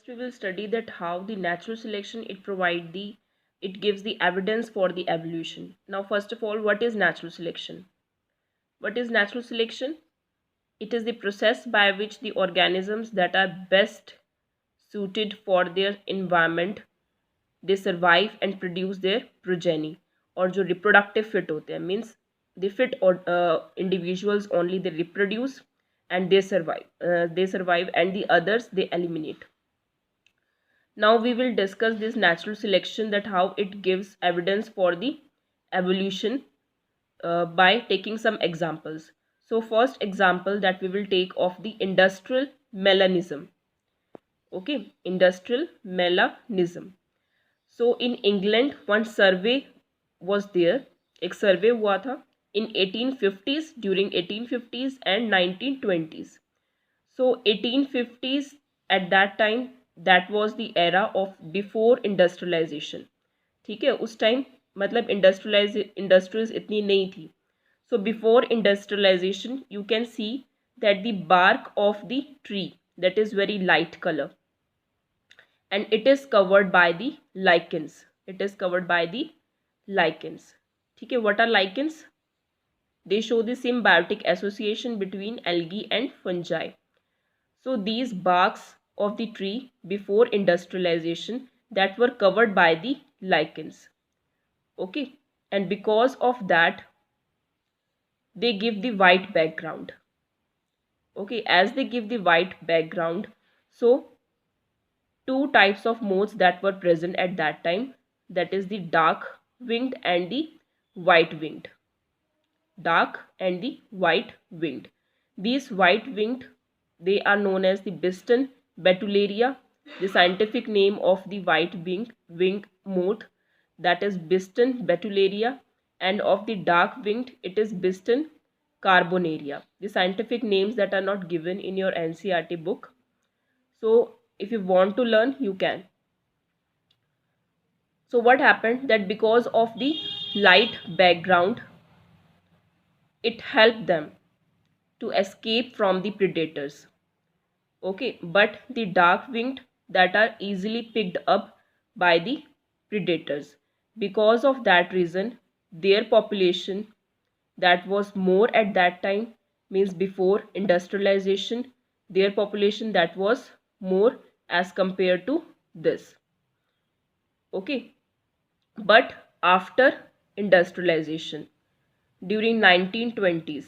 we will study that how the natural selection it gives the evidence for the evolution. Now first of all, what is natural selection? What is natural selection? It is the process by which the organisms that are best suited for their environment they survive and produce their progeny, और जो reproductive fit होते हैं means they fit or individuals only they reproduce and they survive and the others they eliminate. Now we will discuss this natural selection, that how it gives evidence for the evolution by taking some examples. So first example that we will take of the industrial melanism. Okay, industrial melanism. So in England one survey was there, एक सर्वे हुआ था in 1850s, during 1850s and 1920s. So 1850s, at that time, that was the era of before industrialization. ठीक है, उस time मतलब industries इतनी नहीं थी. So before industrialization you can see that the bark of the tree, that is very light color, and it is covered by the lichens. It is covered by the lichens. ठीक है, what are lichens? They show the symbiotic association between algae and fungi. So these barks of the tree before industrialization that were covered by the lichens. Okay, and because of that they give the white background. Okay, as they give the white background, so two types of moths that were present at that time, that is the dark winged and the white winged. Dark and the white winged. These white winged, they are known as the Biston Betularia. The scientific name of the white winged moth, that is Biston Betularia, and of the dark winged it is Biston Carbonaria. The scientific names that are not given in your NCERT book. So if you want to learn, you can. So what happened, that because of the light background, it helped them to escape from the predators. Okay, but the dark winged that are easily picked up by the predators. Because of that reason, their population that was more at that time, means before industrialization, their population that was more as compared to this. Okay, but after industrialization, during 1920s,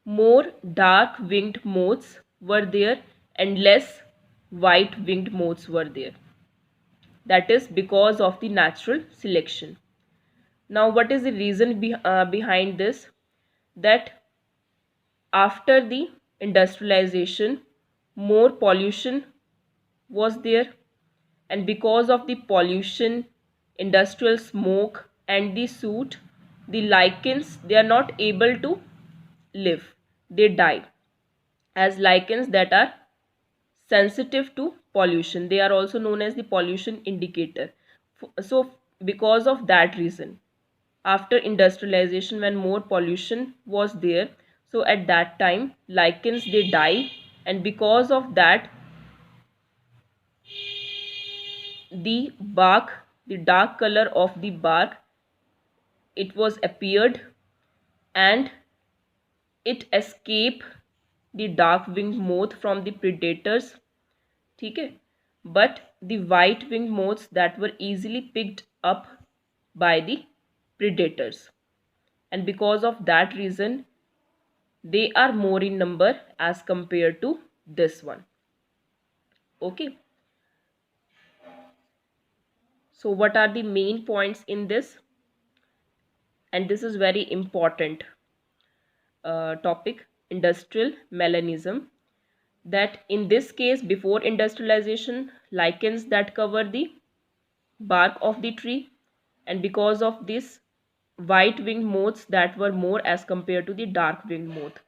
more dark winged moths were there and less white winged moths were there. That is because of the natural selection. Now what is the reason behind this? That after the industrialization more pollution was there, and because of the pollution, industrial smoke and the soot, the lichens they are not able to live, they die, as lichens that are sensitive to pollution. They are also known as the pollution indicator. So because of that reason, after industrialization when more pollution was there, so at that time lichens they die, and because of that the bark, the dark color of the bark, it was appeared and it escaped the dark winged moth from the predators. ठीक है, but the white winged moths that were easily picked up by the predators, and because of that reason they are more in number as compared to this one. Okay, so what are the main points in this? And this is very important topic, industrial melanism, that in this case before industrialization lichens that cover the bark of the tree, and because of this white winged moths that were more as compared to the dark winged moth.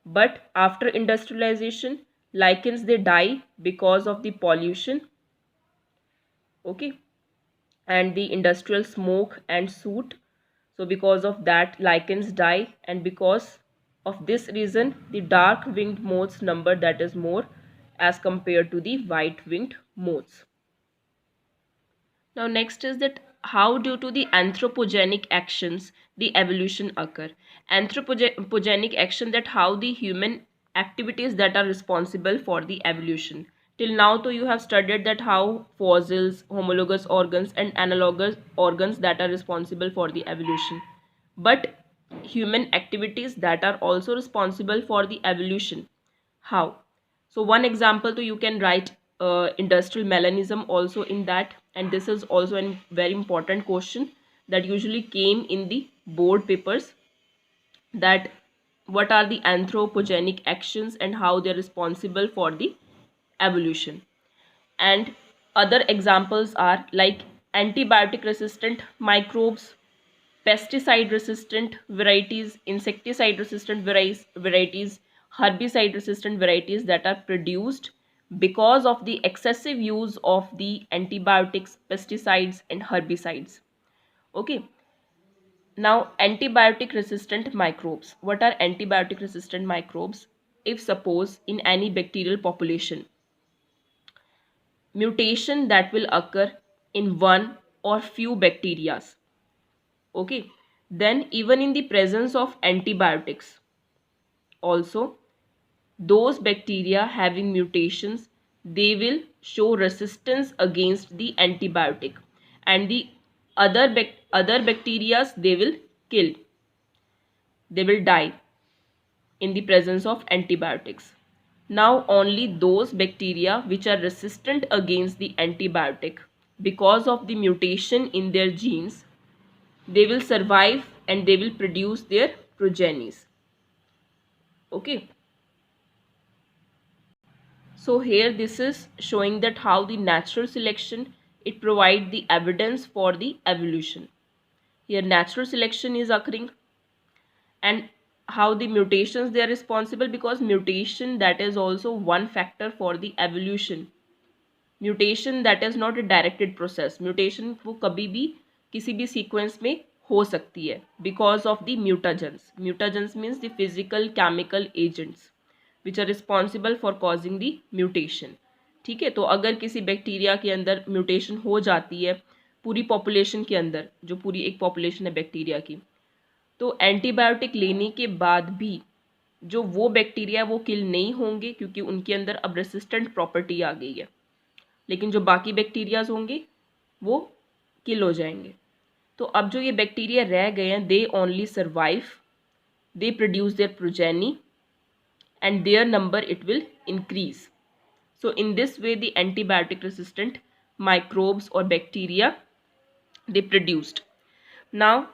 But after industrialization lichens they die because of the pollution. Okay, and the industrial smoke and soot. So because of that lichens die, and because of this reason the dark winged moths number that is more as compared to the white-winged moths. Now next is that how due to the anthropogenic actions the evolution occur. Anthropogenic action, that how the human activities that are responsible for the evolution. Till now to you have studied that how fossils, homologous organs and analogous organs that are responsible for the evolution. But human activities that are also responsible for the evolution. How? So one example, to you can write industrial melanism also in that, and this is also a very important question that usually came in the board papers, that what are the anthropogenic actions and how they are responsible for the evolution. And other examples are like antibiotic resistant microbes, pesticide resistant varieties, insecticide resistant varieties, herbicide resistant varieties that are produced because of the excessive use of the antibiotics, pesticides and herbicides. Okay. Now antibiotic resistant microbes. What are antibiotic resistant microbes? If suppose in any bacterial population, mutation that will occur in one or few bacteria, okay, then even in the presence of antibiotics also, those bacteria having mutations, they will show resistance against the antibiotic, and the other bacteria, they will kill, they will die in the presence of antibiotics. Now only those bacteria which are resistant against the antibiotic because of the mutation in their genes, they will survive and they will produce their progenies. Okay. So here this is showing that how the natural selection, it provides the evidence for the evolution. Here natural selection is occurring, and how the mutations they are responsible, because mutation that is also one factor for the evolution. Mutation that is not a directed process, mutation वो कभी भी किसी भी sequence में हो सकती है because of the mutagens. Mutagens means the physical chemical agents which are responsible for causing the mutation. ठीक है, तो अगर किसी बैक्टीरिया के अंदर म्यूटेशन हो जाती है पूरी पॉपुलेशन के अंदर, जो पूरी एक पॉपुलेशन है बैक्टीरिया की, तो एंटीबायोटिक लेने के बाद भी जो वो बैक्टीरिया वो किल नहीं होंगे क्योंकि उनके अंदर अब रेसिस्टेंट प्रॉपर्टी आ गई है, लेकिन जो बाकी बैक्टीरियाज होंगे वो किल हो जाएंगे. तो अब जो ये बैक्टीरिया रह गए हैं, they only survive, they produce their progeny and their number it will increase. So in this way the antibiotic resistant microbes or bacteria they produced. Now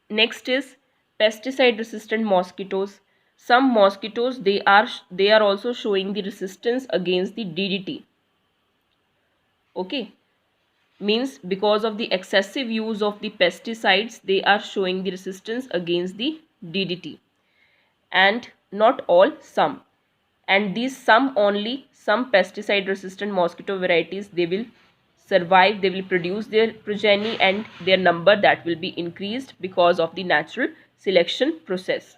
next is pesticide resistant mosquitoes. Some mosquitoes they are also showing the resistance against the DDT. Okay, means because of the excessive use of the pesticides they are showing the resistance against the DDT, and not all, some, and these some only, some pesticide resistant mosquito varieties they will survive, they will produce their progeny and their number that will be increased because of the natural selection process.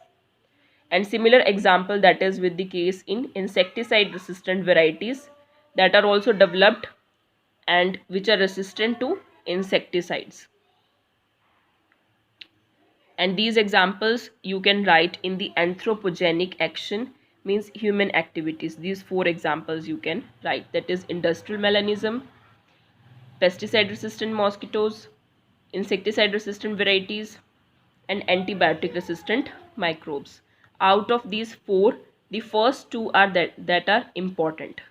And similar example that is with the case in insecticide resistant varieties that are also developed and which are resistant to insecticides. And these examples you can write in the anthropogenic action, means human activities. These 4 examples you can write, that is industrial melanism, pesticide resistant mosquitoes, insecticide resistant varieties and antibiotic resistant microbes. Out of these 4, the first 2 are that are important.